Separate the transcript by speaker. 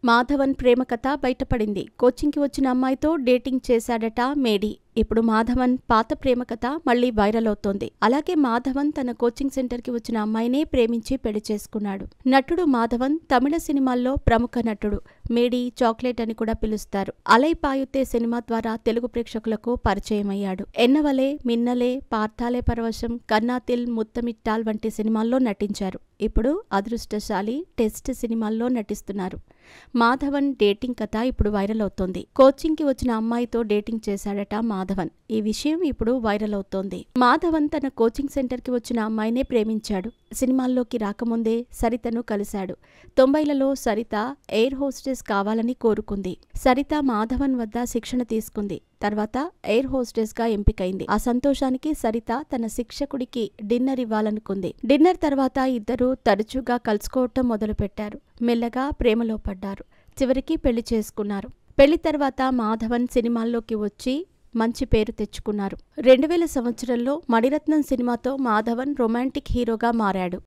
Speaker 1: మాధవన్ ప్రేమ కథ బయటపడింది. కోచింగ్కి వచ్చిన అమ్మాయితో డేటింగ్ చేశాడట మేడీ. ఇప్పుడు మాధవన్ పాత ప్రేమ కథ మళ్లీ వైరల్ అవుతోంది. అలాగే మాధవన్ తన కోచింగ్ సెంటర్కి వచ్చిన అమ్మాయినే ప్రేమించి పెళ్లి చేసుకున్నాడు. నటుడు మాధవన్ తమిళ సినిమాల్లో ప్రముఖ నటుడు. మేడీ, చాక్లెట్ అని కూడా పిలుస్తారు. అలై పాయుతే సినిమా ద్వారా తెలుగు ప్రేక్షకులకు పరిచయమయ్యాడు. ఎన్నవలే, మిన్నలే, పార్థాలే పరవశం, కన్నాతిల్, ముత్తమిట్టాల్ వంటి సినిమాల్లో నటించారు. ఇప్పుడు అదృష్టశాలి, టెస్ట్ సినిమాల్లో నటిస్తున్నారు. మాధవన్ డేటింగ్ కథ ఇప్పుడు వైరల్ అవుతోంది. కోచింగ్కి వచ్చిన అమ్మాయితో డేటింగ్ చేశాడట మాధవన్. ఈ విషయం ఇప్పుడు వైరల్ అవుతోంది. మాధవన్ తన కోచింగ్ సెంటర్కి వచ్చిన అమ్మాయినే ప్రేమించాడు. సినిమాల్లోకి రాకముందే సరితను కలిశాడు. 90లలో సరిత ఎయిర్ హోస్టెస్ కావాలని కోరుకుంది. సరిత మాధవన్ వద్ద శిక్షణ తీసుకుంది. తర్వాత ఎయిర్ హోస్టెస్ గా ఎంపికైంది. ఆ సంతోషానికి సరిత తన శిక్షకుడికి డిన్నర్ ఇవ్వాలనుకుంది. డిన్నర్ తర్వాత ఇద్దరూ తరచుగా కలుసుకోవటం మొదలుపెట్టారు. మెల్లగా ప్రేమలో పడ్డారు. చివరికి పెళ్లి చేసుకున్నారు. పెళ్లి తర్వాత మాధవన్ సినిమాల్లోకి వచ్చి మంచి పేరు తెచ్చుకున్నారు. 2000 సంవత్సరంలో మణిరత్నం సినిమాతో మాధవన్ రొమాంటిక్ హీరోగా మారాడు.